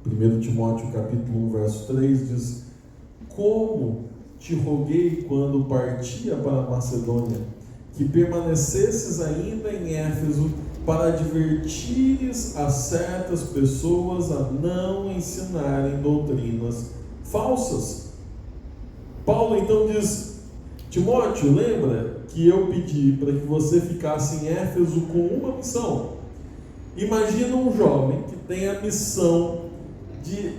1 Timóteo capítulo 1, verso 3 diz: como te roguei quando partia para a Macedônia, que permanecesses ainda em Éfeso, para advertires a certas pessoas a não ensinarem doutrinas falsas. Paulo então diz: Timóteo, lembra que eu pedi para que você ficasse em Éfeso com uma missão. Imagina um jovem que tem a missão de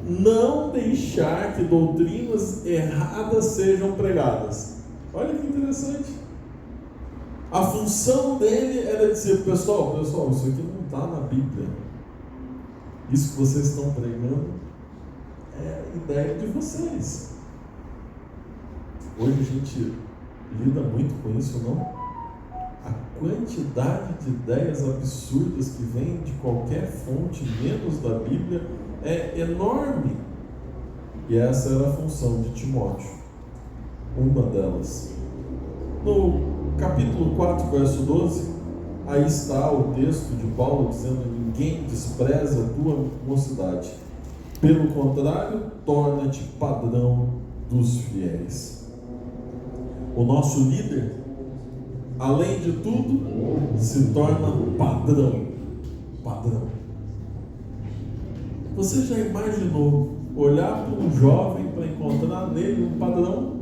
não deixar que doutrinas erradas sejam pregadas. Olha que interessante. A função dele era dizer: pessoal, isso aqui não está na Bíblia. Isso que vocês estão pregando é a ideia de vocês. Hoje a gente lida muito com isso, não? A quantidade de ideias absurdas que vem de qualquer fonte, menos da Bíblia, é enorme. E essa era a função de Timóteo, uma delas. No capítulo 4, verso 12, aí está o texto de Paulo dizendo: ninguém despreza a tua mocidade, pelo contrário, torna-te padrão dos fiéis. O nosso líder, além de tudo, se torna padrão. Você já imaginou olhar para um jovem para encontrar nele um padrão?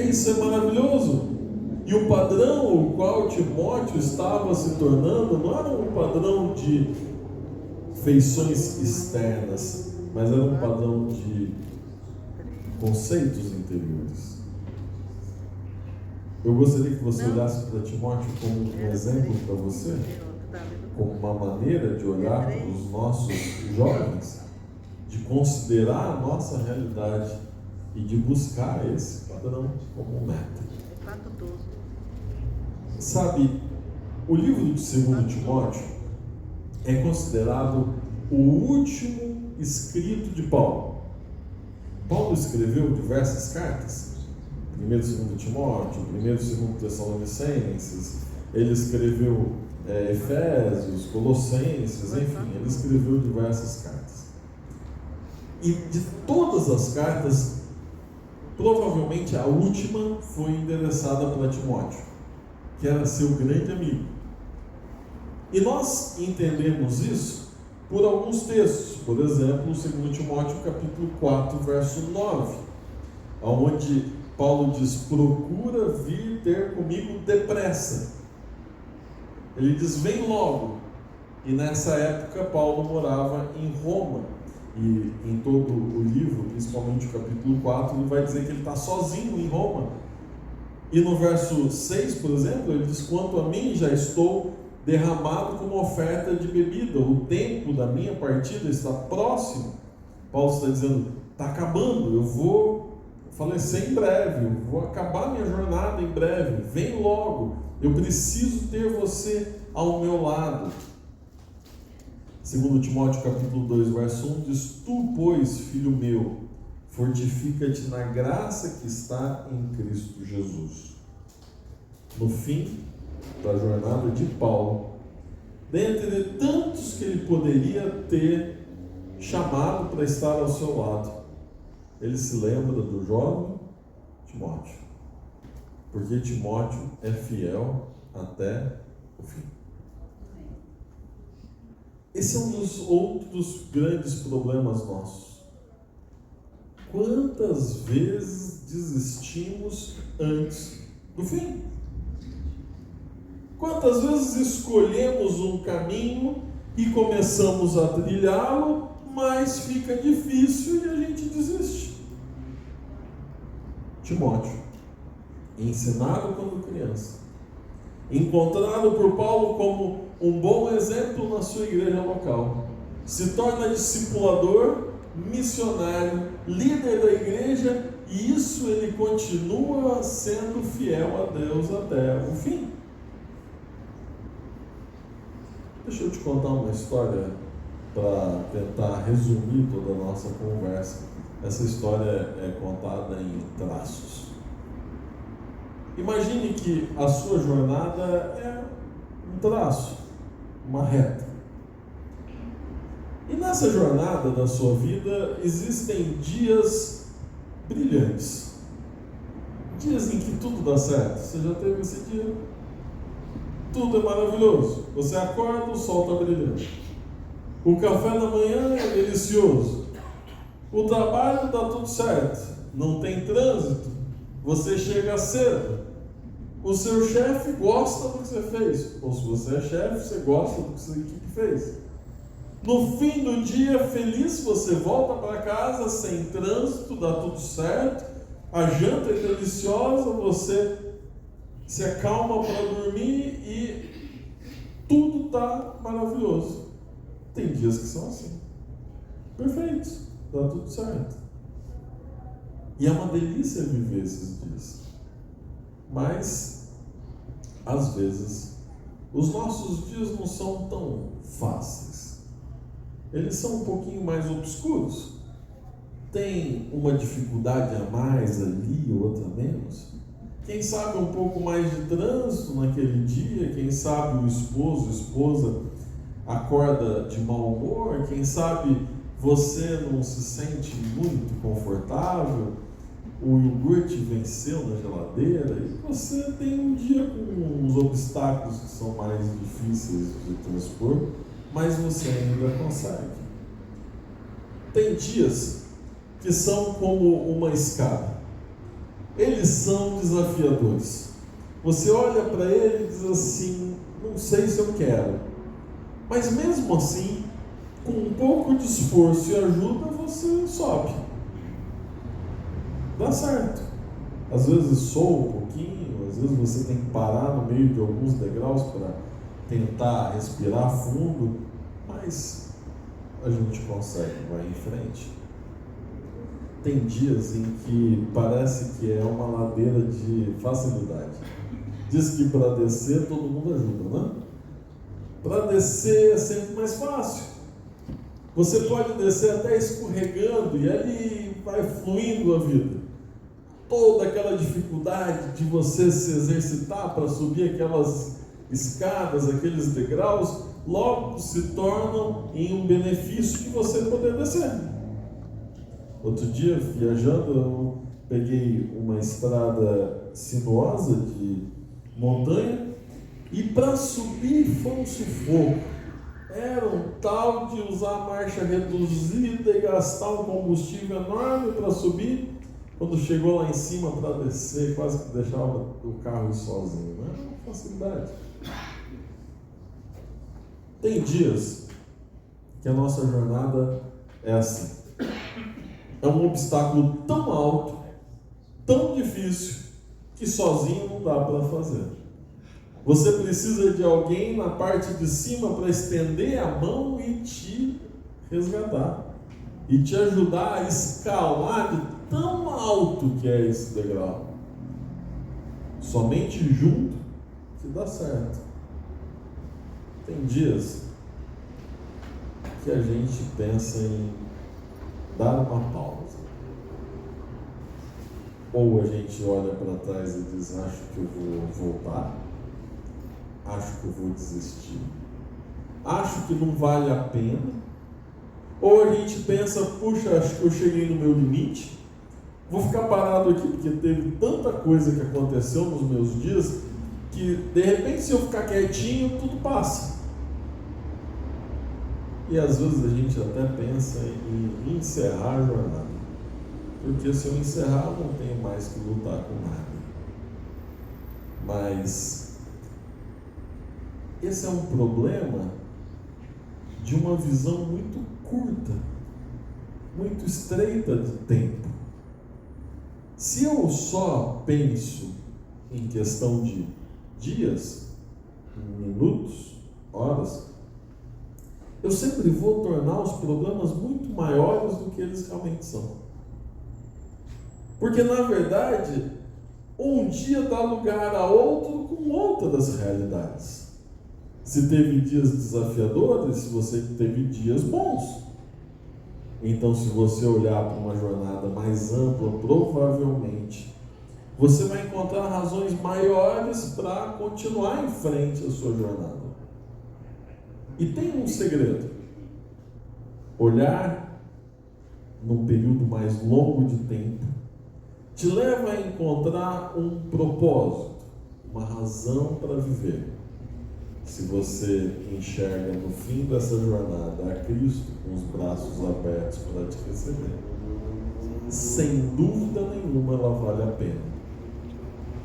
Isso é maravilhoso. E o padrão o qual Timóteo estava se tornando não era um padrão de feições externas, mas era um padrão de conceitos interiores. Eu gostaria que você olhasse para Timóteo como um exemplo para você, como uma maneira de olhar para os nossos jovens, de considerar a nossa realidade e de buscar esse padrão como meta. Sabe, o livro de 2 Timóteo é considerado o último escrito de Paulo. Paulo escreveu diversas cartas. 1 e 2 Timóteo, 1 e 2 Tessalonicenses, ele escreveu Efésios, Colossenses, enfim, ele escreveu diversas cartas. E de todas as cartas, provavelmente a última foi endereçada para Timóteo, que era seu grande amigo. E nós entendemos isso por alguns textos. Por exemplo, 2 Timóteo capítulo 4, verso 9, onde Paulo diz: procura vir ter comigo depressa. Ele diz: vem logo. E nessa época Paulo morava em Roma. E em todo o livro, principalmente o capítulo 4, ele vai dizer que ele está sozinho em Roma. E no verso 6, por exemplo, ele diz: quanto a mim, já estou derramado como oferta de bebida, o tempo da minha partida está próximo. Paulo está dizendo: está acabando, eu vou falecer em breve, eu vou acabar minha jornada em breve, vem logo, eu preciso ter você ao meu lado. 2 Timóteo capítulo 2, verso 1 diz: tu, pois, filho meu, fortifica-te na graça que está em Cristo Jesus. No fim da jornada de Paulo, dentre tantos que ele poderia ter chamado para estar ao seu lado, ele se lembra do jovem Timóteo, porque Timóteo é fiel até o fim. Esse é um dos outros grandes problemas nossos. Quantas vezes desistimos antes do fim? Quantas vezes escolhemos um caminho e começamos a trilhá-lo, mas fica difícil e a gente desiste? Timóteo, ensinado quando criança, encontrado por Paulo como um bom exemplo na sua igreja local, se torna discipulador, missionário, líder da igreja, e isso ele continua sendo fiel a Deus até o fim. Deixa eu te contar uma história para tentar resumir toda a nossa conversa. Essa história é contada em traços. Imagine que a sua jornada é um traço, uma reta. E nessa jornada da sua vida existem dias brilhantes, dias em que tudo dá certo. Você já teve esse dia? Tudo é maravilhoso. Você acorda, o sol está brilhando. O café da manhã é delicioso. O trabalho dá tudo certo. Não tem trânsito. Você chega cedo. O seu chefe gosta do que você fez. Ou se você é chefe, você gosta do que sua equipe fez. No fim do dia, feliz, você volta para casa sem trânsito, dá tudo certo. A janta é deliciosa, você se acalma para dormir e tudo está maravilhoso. Tem dias que são assim. Perfeitos, dá tudo certo. E é uma delícia viver esses dias. Mas, às vezes, os nossos dias não são tão fáceis. Eles são um pouquinho mais obscuros. Tem uma dificuldade a mais ali, outra menos. Quem sabe um pouco mais de trânsito naquele dia, quem sabe o esposo, a esposa acorda de mau humor, quem sabe você não se sente muito confortável, o iogurte venceu na geladeira e você tem um dia com uns obstáculos que são mais difíceis de transpor, mas você ainda consegue. Tem dias que são como uma escada. Eles são desafiadores. Você olha para ele e diz assim, não sei se eu quero. Mas mesmo assim, com um pouco de esforço e ajuda, você sobe. Dá certo. Às vezes soa um pouquinho, às vezes você tem que parar no meio de alguns degraus para tentar respirar fundo, mas a gente consegue, vai em frente. Tem dias em que parece que é uma ladeira de facilidade. Diz que para descer todo mundo ajuda, né? Para descer é sempre mais fácil. Você pode descer até escorregando e ali vai fluindo a vida. Toda aquela dificuldade de você se exercitar para subir aquelas escadas, aqueles degraus, logo se tornam em um benefício de você poder descer. Outro dia, viajando, eu peguei uma estrada sinuosa de montanha e para subir foi um sufoco. Era um tal de usar a marcha reduzida e gastar um combustível enorme para subir. Quando chegou lá em cima para descer, quase que deixava o carro ir sozinho. Não era uma facilidade. Tem dias que a nossa jornada é assim. É um obstáculo tão alto, tão difícil, que sozinho não dá para fazer. Você precisa de alguém na parte de cima para estender a mão e te resgatar. E te ajudar a escalar de tão alto que é esse degrau. Somente junto que dá certo. Tem dias que a gente pensa em dar uma pausa. Ou a gente olha para trás e diz, acho que eu vou voltar. Acho que eu vou desistir. Acho que não vale a pena. Ou a gente pensa, puxa, acho que eu cheguei no meu limite. Vou ficar parado aqui porque teve tanta coisa que aconteceu nos meus dias que de repente se eu ficar quietinho tudo passa. E às vezes a gente até pensa em encerrar a jornada. Porque se eu encerrar, eu não tenho mais que lutar com nada. Mas esse é um problema de uma visão muito curta, muito estreita de tempo. Se eu só penso em questão de dias, minutos, horas, eu sempre vou tornar os problemas muito maiores do que eles realmente são. Porque, na verdade, um dia dá lugar a outro com outras realidades. Se teve dias desafiadores, se você teve dias bons. Então, se você olhar para uma jornada mais ampla, provavelmente você vai encontrar razões maiores para continuar em frente à sua jornada. E tem um segredo. olhar num período mais longo de tempo, te leva a encontrar um propósito, uma razão para viver. Se você enxerga no fim dessa jornada a Cristo com os braços abertos para te receber, sem dúvida nenhuma ela vale a pena.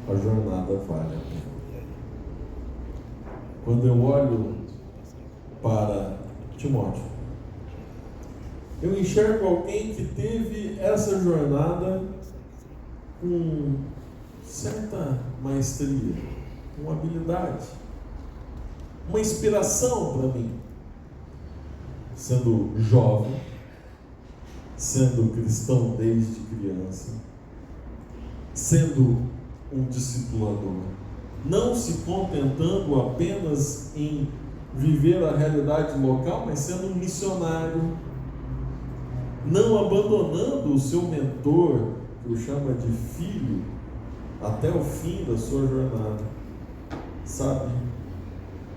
A jornada vale a pena. Quando eu olho para Timóteo, eu enxergo alguém que teve essa jornada com certa maestria, com habilidade, uma inspiração para mim, sendo jovem, sendo cristão desde criança, sendo um discipulador, não se contentando apenas em viver a realidade local, mas sendo um missionário, não abandonando o seu mentor, que o chama de filho, até o fim da sua jornada. Sabe,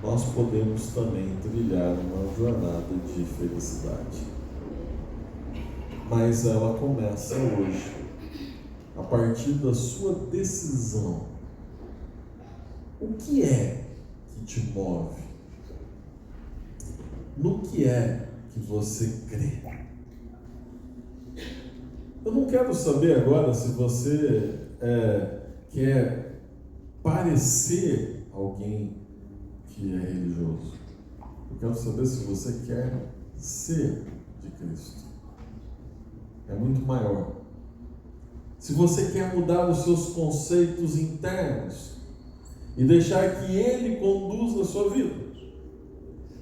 nós podemos também trilhar uma jornada de felicidade. Mas ela começa hoje, a partir da sua decisão. O que é que te move? No que é que você crê? Eu não quero saber agora se você quer parecer alguém que é religioso. Eu quero saber se você quer ser de Cristo. É muito maior. Se você quer mudar os seus conceitos internos e deixar que Ele conduza a sua vida.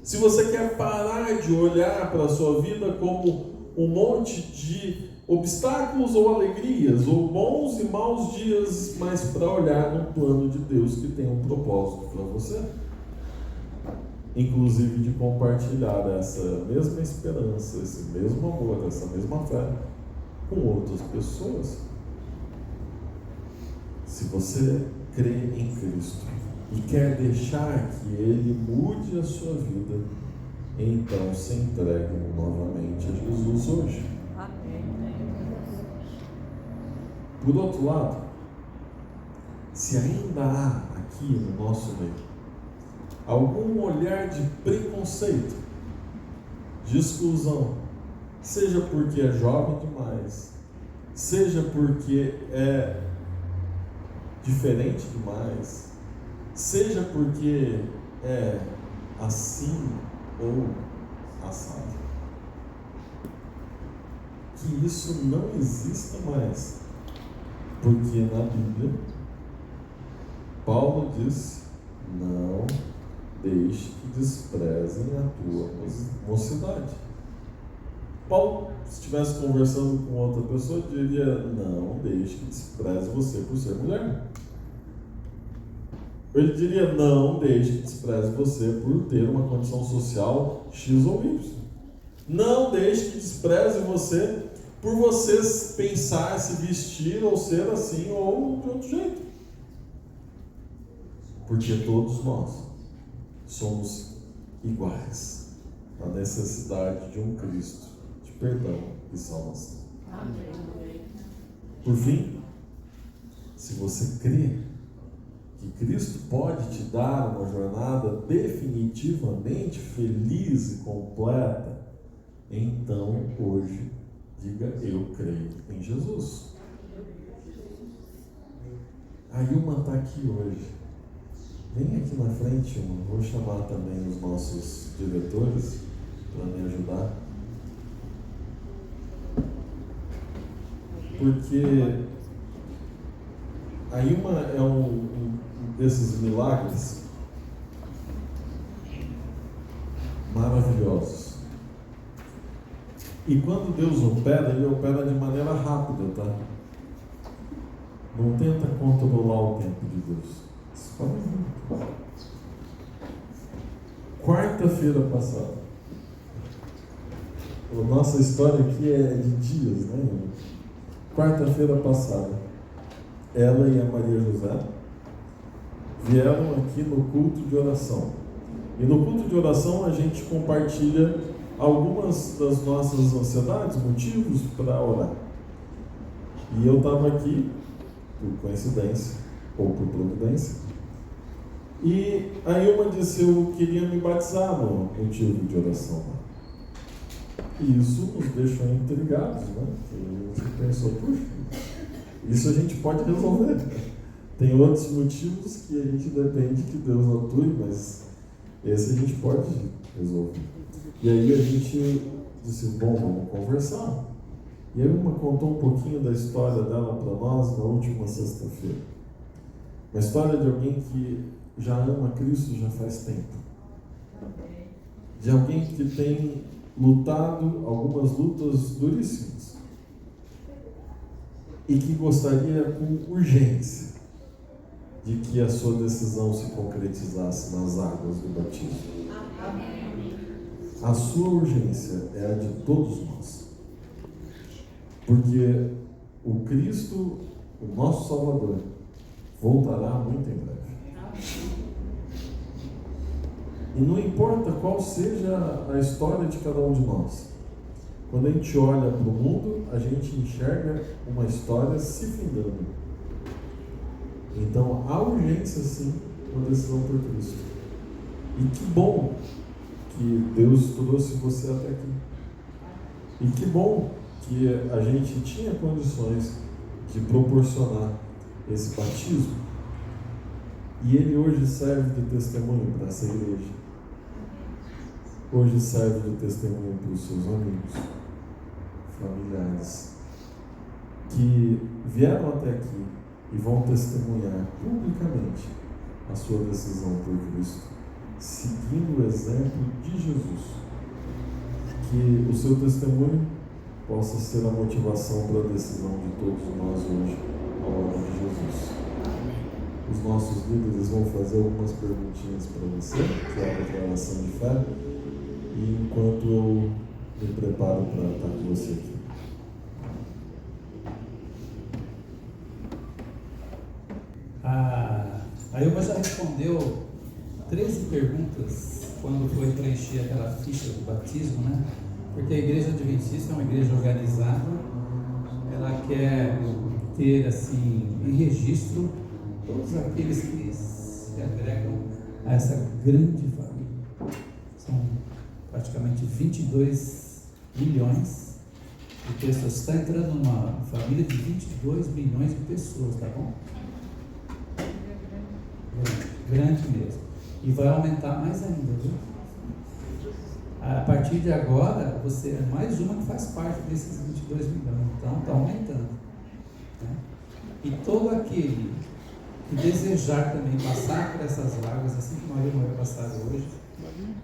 Se você quer parar de olhar para a sua vida como um monte de obstáculos ou alegrias, ou bons e maus dias, mas para olhar no plano de Deus que tem um propósito para você. Inclusive de compartilhar essa mesma esperança, esse mesmo amor, essa mesma fé com outras pessoas. Se você crê em Cristo e quer deixar que Ele mude a sua vida, então se entregue novamente a Jesus hoje. Amém. Por outro lado, se ainda há aqui no nosso meio algum olhar de preconceito, de exclusão, seja porque é jovem demais, seja porque é diferente demais, seja porque é assim ou assado, que isso não exista mais, porque na Bíblia Paulo disse: não deixe que desprezem a tua mocidade. Paulo, se estivesse conversando com outra pessoa, diria: não deixe que despreze você por ser mulher. Ele diria: não deixe que despreze você por ter uma condição social X ou Y. Não deixe que despreze você por você pensar, se vestir ou ser assim ou de outro jeito. Porque todos nós somos iguais na necessidade de um Cristo de perdão e salvação. Amém. Por fim, se você crê que Cristo pode te dar uma jornada definitivamente feliz e completa, então hoje diga: eu creio em Jesus. A Ilma está aqui hoje. Vem aqui na frente, Ilma. Vou chamar também os nossos diretores para me ajudar. Porque a Ilma é um desses milagres maravilhosos. E quando Deus opera, Ele opera de maneira rápida, tá? Não tenta controlar o tempo de Deus. Só quarta-feira passada. A nossa história aqui é de dias, né? Quarta-feira passada, ela e a Maria José vieram aqui no culto de oração. E no culto de oração a gente compartilha algumas das nossas ansiedades, motivos para orar. E eu estava aqui, por coincidência, ou por providência, e a Ilma disse: eu queria me batizar no motivo de oração. E isso nos deixou intrigados, né? Porque a gente pensou, puxa, isso a gente pode resolver. Tem outros motivos que a gente depende que Deus atue, mas esse a gente pode resolver. E aí a gente disse: bom, vamos conversar. E a Ilma contou um pouquinho da história dela para nós na última sexta-feira. Uma história de alguém que já ama Cristo já faz tempo. De alguém que tem lutado algumas lutas duríssimas. E que gostaria com urgência de que a sua decisão se concretizasse nas águas do batismo. A sua urgência é a de todos nós. Porque o Cristo, o nosso Salvador, voltará muito em breve. E não importa qual seja a história de cada um de nós. Quando a gente olha para o mundo, a gente enxerga uma história se findando. Então, há urgência, sim, uma decisão por Cristo. E que bom que Deus trouxe você até aqui. E que bom que a gente tinha condições de proporcionar esse batismo. E ele hoje serve de testemunho para essa igreja. Hoje serve de testemunho para os seus amigos, familiares, que vieram até aqui e vão testemunhar publicamente a sua decisão por Cristo, seguindo o exemplo de Jesus. Que o seu testemunho possa ser a motivação para a decisão de todos nós hoje, ao nome de Jesus. Os nossos líderes vão fazer algumas perguntinhas para você, que é a declaração de fé, e enquanto eu me preparo para estar com você aqui. A Ilma já respondeu 13 perguntas quando foi preencher aquela ficha do batismo, né? Porque a igreja adventista é uma igreja organizada, ela quer ter assim em registro todos aqueles que se agregam a essa grande família. São praticamente 22 milhões de pessoas. Está entrando numa família de 22 milhões de pessoas, tá bom? Grande mesmo. E vai aumentar mais ainda, viu? A partir de agora, você é mais uma que faz parte desses 22 milhões. Então, está aumentando. Né? E todo aquele que desejar também passar por essas vagas, assim que Maria vai passar hoje,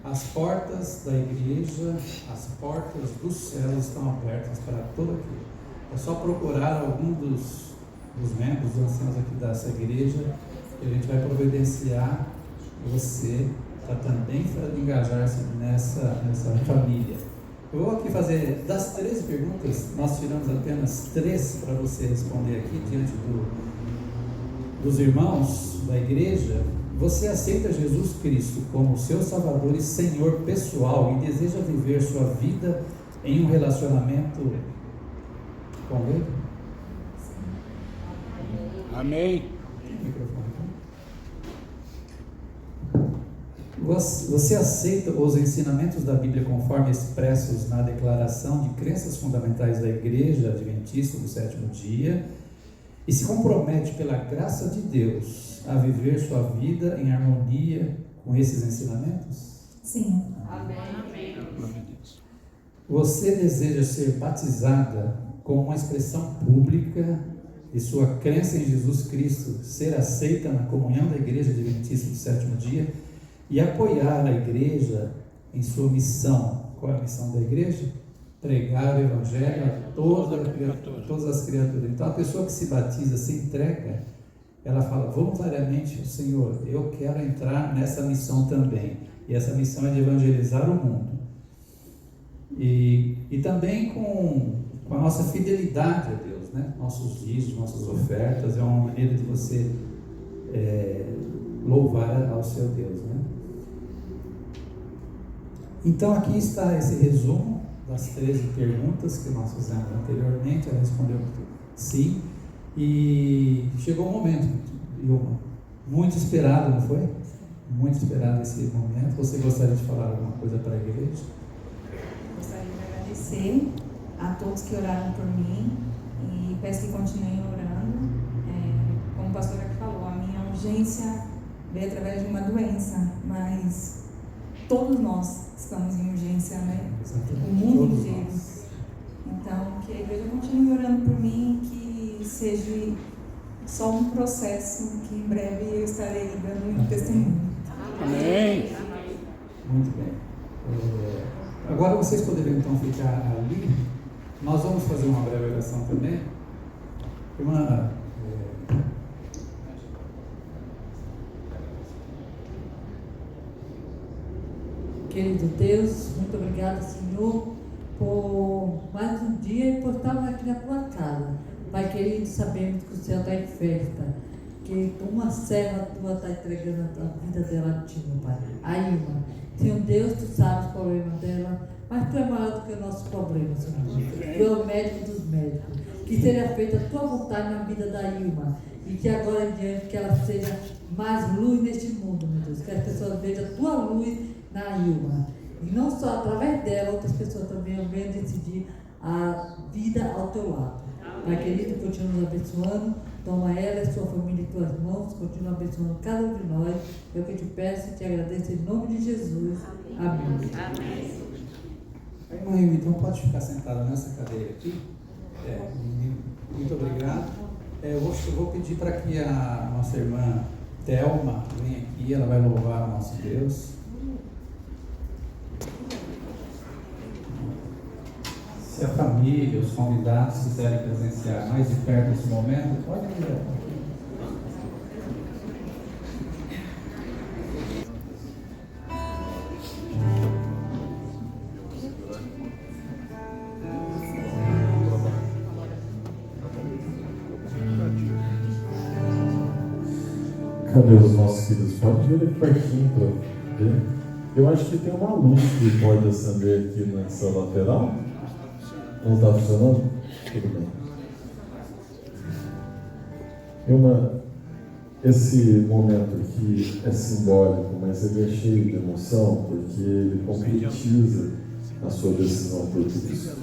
as portas da igreja, as portas do céu estão abertas para todo aquele. É só procurar algum dos membros, dos anciãos aqui dessa igreja, que a gente vai providenciar você para também engajar-se nessa família. Eu vou aqui fazer, das 13 perguntas, nós tiramos apenas 3 para você responder aqui diante dos irmãos da igreja. Você aceita Jesus Cristo como seu Salvador e Senhor pessoal e deseja viver sua vida em um relacionamento com Ele? Amém. Você aceita os ensinamentos da Bíblia conforme expressos na Declaração de Crenças Fundamentais da Igreja Adventista do Sétimo Dia e se compromete pela graça de Deus a viver sua vida em harmonia com esses ensinamentos? Sim. Amém. Você deseja ser batizada como uma expressão pública de sua crença em Jesus Cristo, ser aceita na comunhão da Igreja Adventista do Sétimo Dia e apoiar a igreja em sua missão? Qual é a missão da igreja? Pregar o Evangelho a todas as criaturas. Então, a pessoa que se batiza, se entrega, ela fala voluntariamente: Senhor, eu quero entrar nessa missão também. E essa missão é de evangelizar o mundo. E também com a nossa fidelidade a Deus, né? Nossos dízimos, nossas ofertas, é uma maneira de você louvar ao seu Deus, né? Então aqui está esse resumo das 13 perguntas que nós fizemos anteriormente. Ela respondeu sim. E chegou o momento, Ilma, muito esperado, não foi? Muito esperado esse momento. Você gostaria de falar alguma coisa para a igreja? Gostaria de agradecer a todos que oraram por mim e peço que continuem orando. Como a pastora que falou, a minha urgência veio através de uma doença, mas todos nós estamos em urgência, né? Exatamente. O mundo Todos inteiro. nós. Então, que a igreja continue orando por mim, que seja só um processo, que em breve eu estarei dando um testemunho. Amém. Muito bem. Agora vocês poderiam então ficar ali. Nós vamos fazer uma breve oração também. Irmã, Querido Deus, muito obrigada, Senhor, por mais um dia e por estarmos aqui na tua casa. Pai querido, sabemos que o céu está em festa, que uma serva tua está entregando a vida dela a ti, meu Pai. A Ilma, Senhor Deus, tu sabes o problema dela, mas tu é maior do que o nosso problema, Senhor. Tu é o médico dos médicos. Que seja feita a tua vontade na vida da Ilma e que agora em diante que ela seja mais luz neste mundo, meu Deus. Que as pessoas vejam a tua luz na Ilma. E não só através dela, outras pessoas também venham decidir a vida ao teu lado. Pai querido, continua nos abençoando. Toma ela e sua família em tuas mãos. Continua abençoando cada um de nós. Eu que te peço e te agradeço em nome de Jesus. Amém. irmã Ilma, então pode ficar sentada nessa cadeira aqui. Muito obrigado. Eu vou pedir para que a nossa irmã Thelma venha aqui. Ela vai louvar o nosso Deus. Se a família, os convidados quiserem presenciar mais de perto esse momento, pode vir. Cadê os nossos queridos? Pode vir aqui pertinho para ver. Eu acho que tem uma luz que pode acender aqui nessa lateral. Não está funcionando? Tudo bem. Esse momento aqui é simbólico, mas ele é cheio de emoção, porque ele concretiza a sua decisão por Cristo.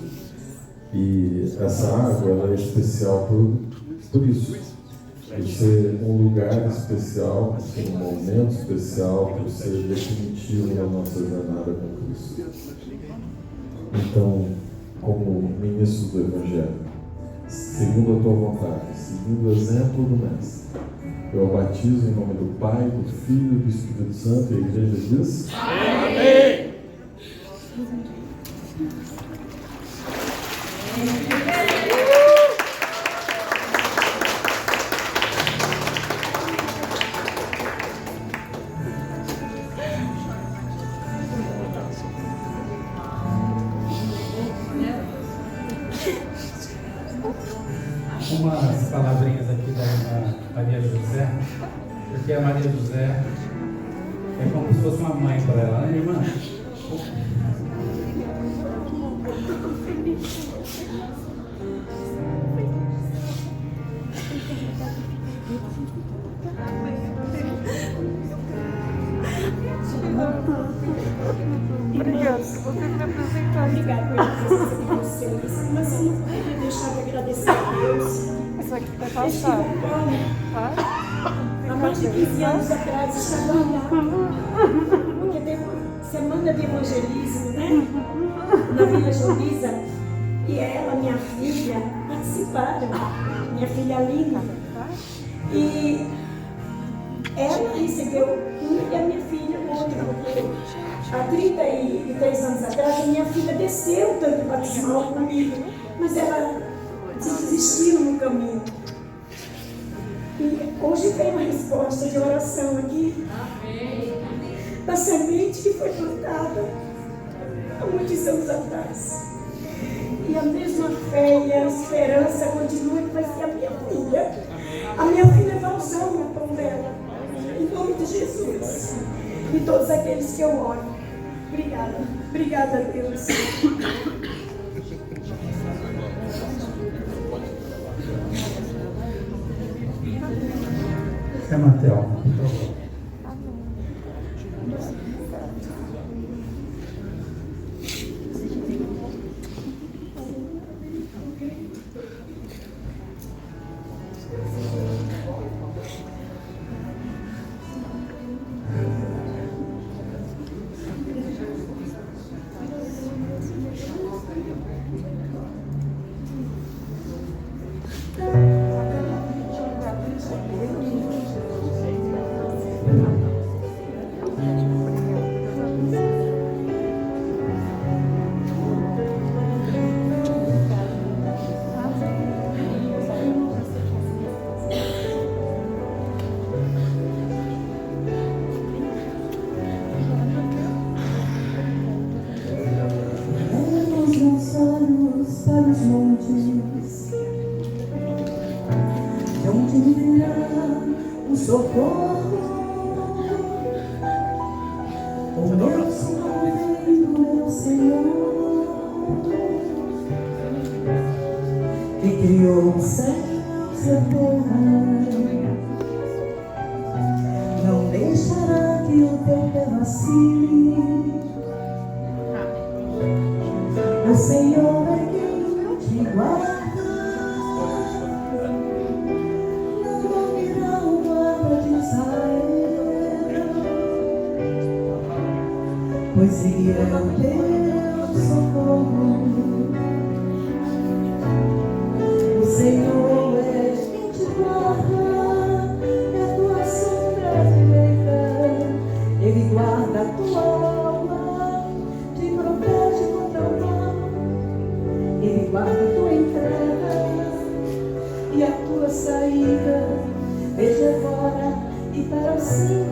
E essa água ela é especial por isso. Por ser um lugar especial, por ser um momento especial, por ser definitivo na nossa jornada com Cristo. Então, como ministro do Evangelho, segundo a tua vontade, segundo o exemplo do Mestre, eu batizo em nome do Pai, do Filho e do Espírito Santo, e a igreja diz: Amém! Umas palavrinhas aqui da irmã Maria José, porque a Maria José é como se fosse uma mãe para ela, né, irmã? Obrigada, você me representar. Obrigada pela presença de vocês. Mas eu não poderia deixar de agradecer a Deus. Isso aqui vai passar. Há mais de 15 anos atrás estava lá. Porque teve semana de evangelismo, né? Na Vila Jolisa. E ela, minha filha, participaram. Minha filha Lina. E ela recebeu uma e a minha filha outra. Há 33 anos atrás, a minha filha desceu tanto batismal comigo, mas ela desistiu no caminho. E hoje tem uma resposta de oração aqui, da semente que foi plantada há muitos anos atrás. E a mesma fé e a esperança continua, que vai ser a minha filha. A minha filha vai usar o pão dela, em nome de Jesus. E todos aqueles que eu oro. Obrigada. Obrigada, Deus. É Matel, por favor. Pois Ele é o teu socorro. O Senhor é quem te guarda, é a tua sombra direita. Ele guarda a tua alma, te protege contra o mal. Ele guarda a tua entrada e a tua saída, desde agora e para sempre.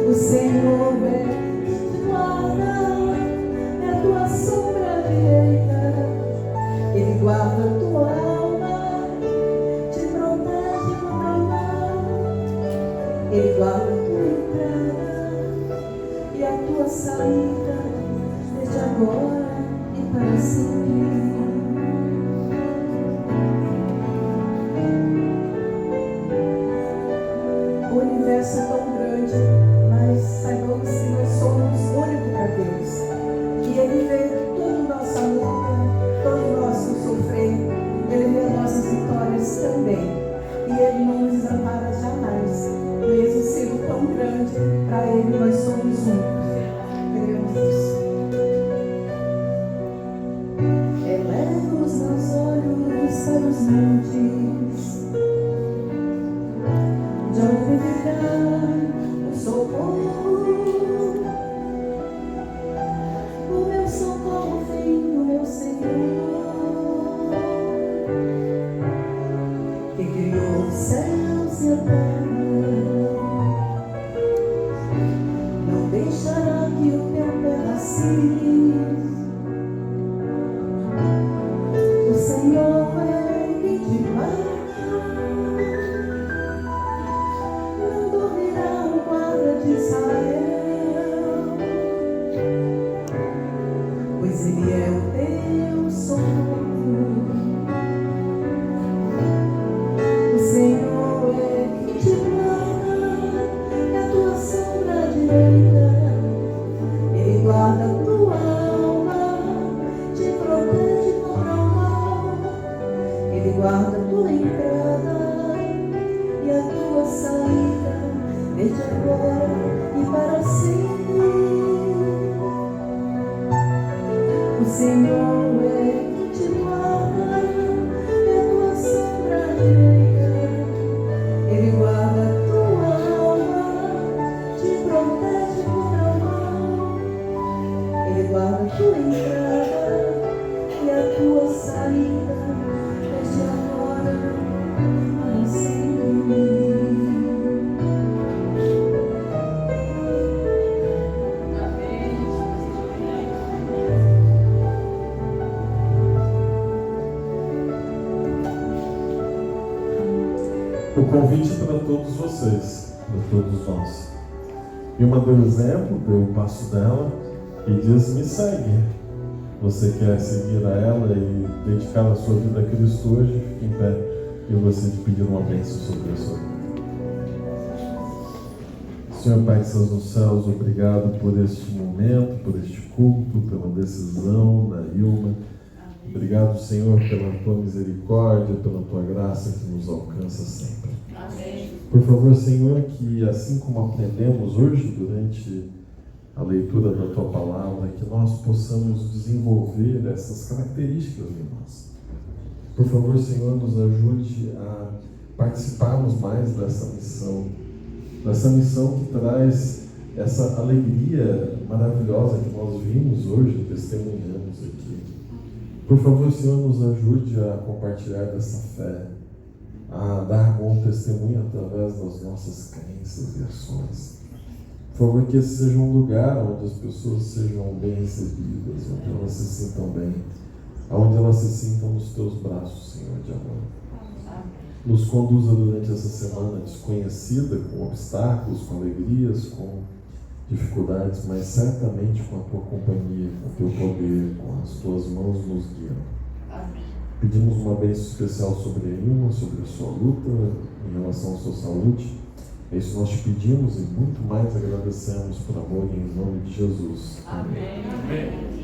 O Senhor é quem te guarda, é a tua sombra direita. Ele guarda a tua alma, te protege contra o mal. Ele guarda a tua entrada e a tua saída, desde agora e para sempre. O universo é tão grande, mas saibamos que nós somos únicos para Deus. Que Ele vê toda a nossa luta, todo o nosso sofrer. Ele vê as nossas vitórias também. E Ele não nos desampara jamais. Mesmo sendo tão grande, para Ele nós somos únicos. Queremos isso. Elevo os meus olhos para os montes. De onde virá o socorro? O meu socorro vem do meu Senhor, que criou os céus e a terra. Não deixará que o teu pé vacile. O Senhor é quem te guarda. De Israel, pois Ele é o teu socorro. O Senhor é quem te guarda, é a tua sombra direita. Ele guarda a tua alma, te protege contra o mal. Ele guarda a tua entrada e a tua saída, desde agora e para sempre. O Senhor é quem te guarda, é a tua sombra direita. Ele guarda a tua alma, te protege contra o mal. Ele guarda a tua entrada e a tua saída, desde agora e para sempre. O convite para todos vocês, para todos nós. Ilma deu exemplo, deu o passo dela e diz: me segue. Você quer seguir a ela e dedicar a sua vida a Cristo hoje? Fique em pé e eu gostaria de pedir uma bênção sobre a sua vida. Senhor Pai que estás nos céus, obrigado por este momento, por este culto, pela decisão da Ilma. Obrigado, Senhor, pela tua misericórdia, pela tua graça que nos alcança sempre. Amém. Por favor, Senhor, que assim como aprendemos hoje durante a leitura da tua palavra, que nós possamos desenvolver essas características em nós. Por favor, Senhor, nos ajude a participarmos mais dessa missão que traz essa alegria maravilhosa que nós vimos hoje, testemunhamos aqui. Por favor, Senhor, nos ajude a compartilhar dessa fé, a dar bom testemunho através das nossas crenças e ações. Por favor, que esse seja um lugar onde as pessoas sejam bem recebidas, onde elas se sintam bem, onde elas se sintam nos teus braços, Senhor, de amor. Nos conduza durante essa semana desconhecida, com obstáculos, com alegrias, com dificuldades, mas certamente com a tua companhia, com o teu poder, com as tuas mãos nos guiando. Pedimos uma bênção especial sobre a Ilma, sobre a sua luta em relação à sua saúde. É isso que nós te pedimos e muito mais agradecemos por amor e em nome de Jesus. Amém. Amém.